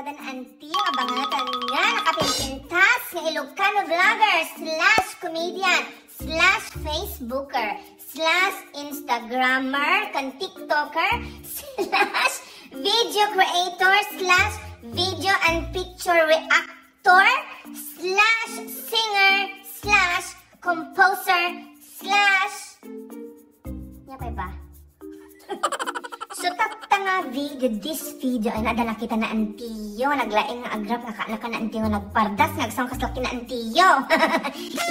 Kadan Anti, abangatan nga nakapinpintas ng Ilocano vlogger / comedian / Facebooker / Instagrammer kan TikToker / video creator / video and picture reactor / singer / composer / Nya pa ba? So nga this video ay nadala kita na antiyo, naglaing nga agrap nga ka na antiyo nagpardas nga agsang kaslaki na antiyo.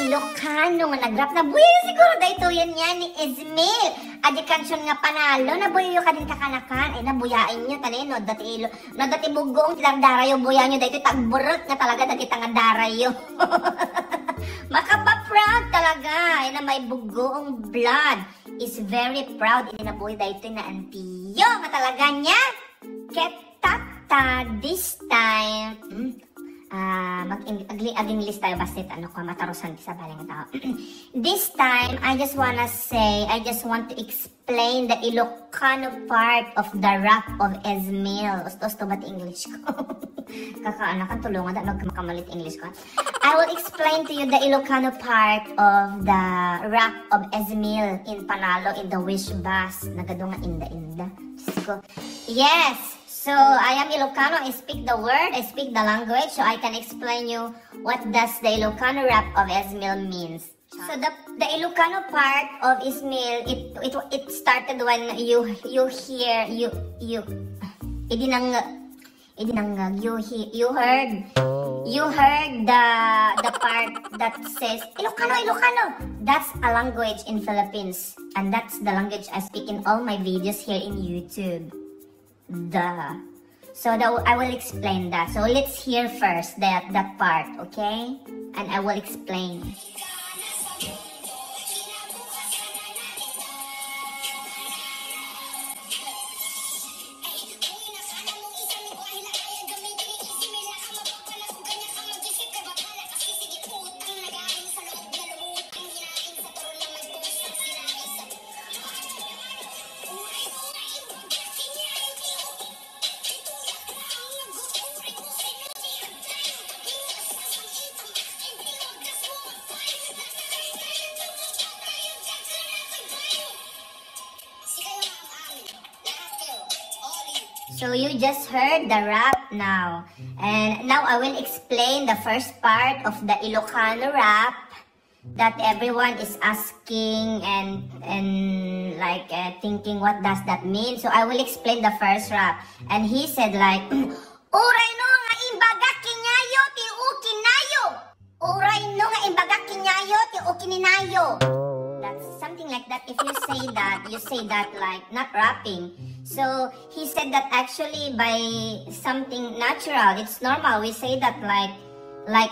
Ilocano nga nagrap na buyo siguro dahito yan ni Esmil. Adi kansyon nga panalo na buyo ka din kakanakan ay nabuyain nyo tanin no dati bugong tilang darayo buya nyo dahito tagburot nga talaga dati nga darayo. Makapa-proud talaga ay na may bugong blood. Is very proud ini na buhay dahito na antiyo nga talaga niya. Ketata this time mag-English tayo basit ano ko matarusan sa balang tao. This time I just want to explain the Ilocano part of the rap of Esmil. Usto ba English ko? Kakaanak ang tulungan da magkamakalit English ko. I will explain to you the Ilocano part of the rap of Esmil in Panalo in the Wish Bus. Nagadunga inda. Yes. So, I am Ilocano, I speak the word, I speak the language, so I can explain you what does the Ilocano rap of Esmil means. So, the Ilocano part of Esmil, it started when you hear, you heard the part that says, Ilocano. That's a language in Philippines, and that's the language I speak in all my videos here in YouTube. So I will explain that. So let's hear first that part, okay? And I will explain. So you just heard the rap now. And now I will explain the first part of the Ilocano rap that everyone is asking and like thinking what does that mean. So I will explain the first rap. And he said like, Uray no nga imbaga kinyayo ti ukinayo. Uray no nga imbaga kinyayo ti ukininayo. That's something like that. If you say that like not rapping. So he said that actually by something natural, it's normal. We say that like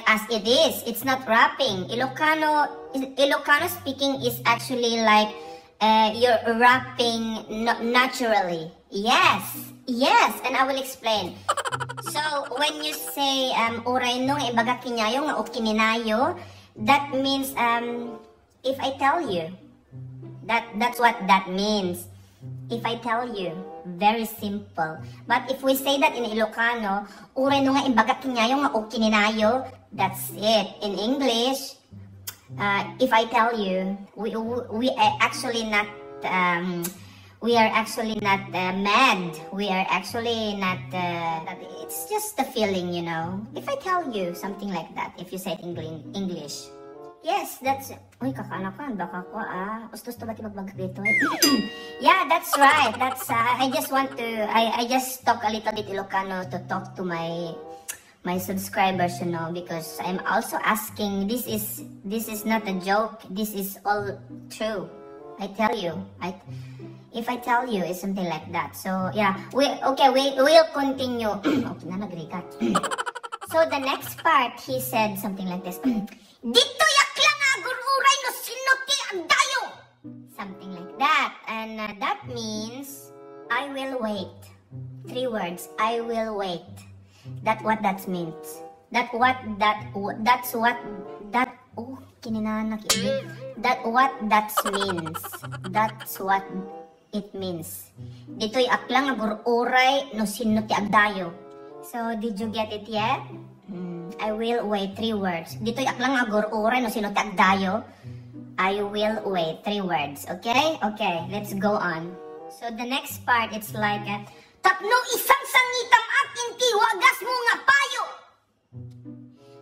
as it is. It's not rapping. Ilocano speaking is actually like you're rapping naturally. Yes, and I will explain. So when you say uray no nga ibaga kinyayo nga ukininayo, that means if I tell you, that's what that means. If I tell you, very simple. But if we say that in Ilocano, uray no nga imbaga kinyayo nga ukininayo, that's it. In English, if I tell you, we are actually not mad. We are actually not. It's just the feeling, you know. If I tell you something like that, if you say it in English. Yes, that's... Uy, kakanakan. Baka ko, Ustos-to ba tibag-vlog dito? Yeah, that's right. That's... I just want to... I just talk a little bit Ilocano to talk to my subscribers, you know, because I'm also asking... This is not a joke. This is all true. I tell you. If I tell you, it's something like that. So, yeah. We'll continue. Okay na, nag-rekat. So, the next part, he said something like this. Dito something like that, and that means I will wait. 3 words. I will wait. That's what that means. That's what that means. That's what it means. Dito'y aklang agururay no sino ti agdayo. So, did you get it yet? I will wait 3 words. Dito yak lang agor-oren no sino tagdayo. I will wait 3 words. Okay? Okay, let's go on. So, the next part, it's like, tapno isang sangitam at inti wagas mo nga payo.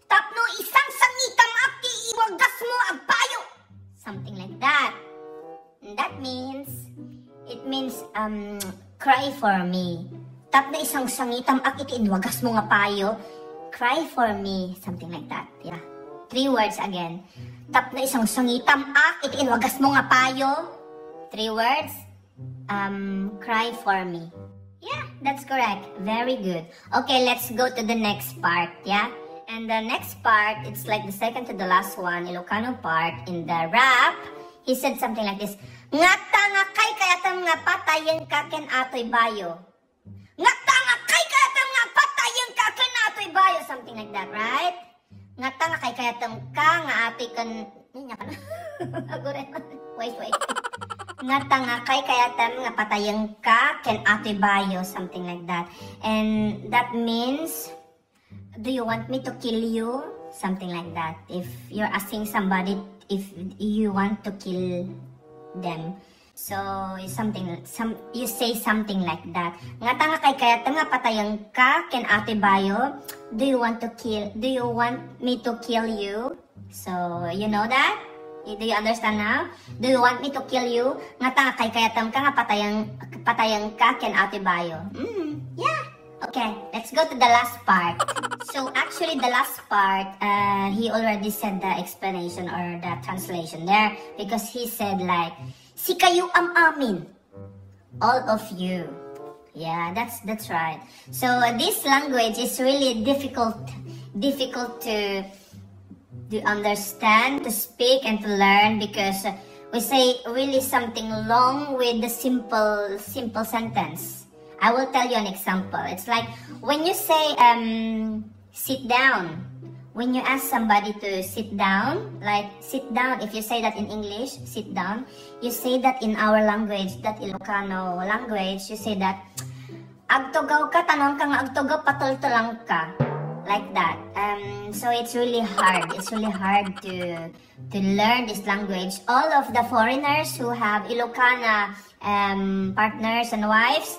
Tapno isang sangitam at iwagas mo ang payo. Something like that. And that means, it means, cry for me. Tapno isang sangitam at iwagas mo nga payo. Cry for me. Something like that. Yeah. 3 words again. Tapno isang sangitam ak iwagas mo nga payo. 3 words. Cry for me. Yeah, that's correct. Very good. Okay, let's go to the next part. Yeah. And the next part, it's like the second to the last one, Ilocano part in the rap. He said something like this. Ngata nga kay kayatam nga patayen ka ken atoy bayo. Ngata nga kay kayatam nga patayen ka ken atoy bayo. Something like that, right? Ngata nga kay kayatam ka nga atoy kan... Wait. Ngata nga kay kayatam nga patayen ka ken atoy bayo. Something like that. And that means... Do you want me to kill you? Something like that. If you're asking somebody if you want to kill them. So, you say something like that. Ngata nga kay kayatam nga patayan ka ken ate bayo. Do you want me to kill you? So, you know that? Do you understand now? Do you want me to kill you? Ngata nga kay kayatam ka nga patayan ka ken ate bayo. Yeah. Okay, let's go to the last part. So actually the last part, he already said the explanation or the translation there because he said like, si kayo amin, all of you. Yeah, that's right. So this language is really difficult to understand, to speak, and to learn because we say really something long with the simple sentence. I will tell you an example. It's like when you say sit down. When you ask somebody to sit down, like sit down, if you say that in English, sit down, you say that in our language, that Ilocano language, you say that agtugaw ka, tanong ka nga agtugaw, patultulang ka. Like that. So it's really hard. It's really hard to learn this language. All of the foreigners who have Ilocana partners and wives,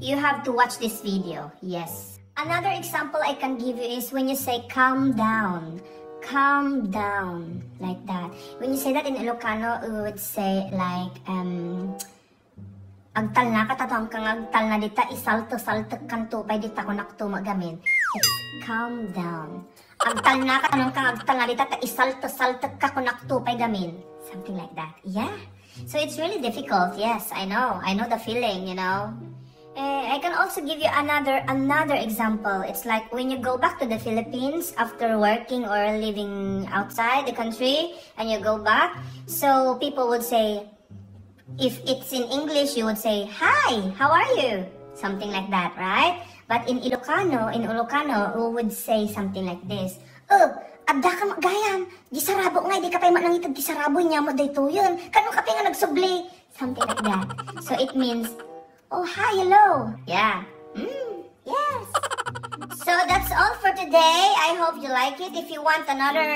you have to watch this video. Yes. Another example I can give you is when you say calm down, like that. When you say that in Ilocano, we would say like agtal na katatawang kang agtal na dita isalto-salto kanto pay dita ko nakto magamin. It's calm down. Agtal na katanong kang agtal na dita isalto-salto ka ko nakto pay gamin. Something like that. Yeah. So it's really difficult. Yes, I know the feeling, you know. I can also give you another example. It's like when you go back to the Philippines after working or living outside the country and you go back. So people would say, if it's in English, you would say, hi, how are you? Something like that, right? But in Ilocano, we would say something like this. Adda ka magayan. Gisarabo nga, di ka pa'y manangitag gisarabo niya mo dito yun. Kano ka nga nagsubli? Something like that. So it means, oh, hi, hello. Yeah. Yes. So that's all for today. I hope you like it. If you want another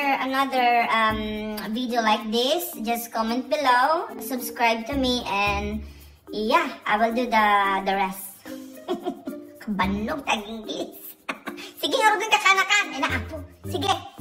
video like this, just comment below, subscribe to me, and yeah, I will do the rest. Kabanog tag English. Sige, nga rin kakanakan. Ina ako. Sige.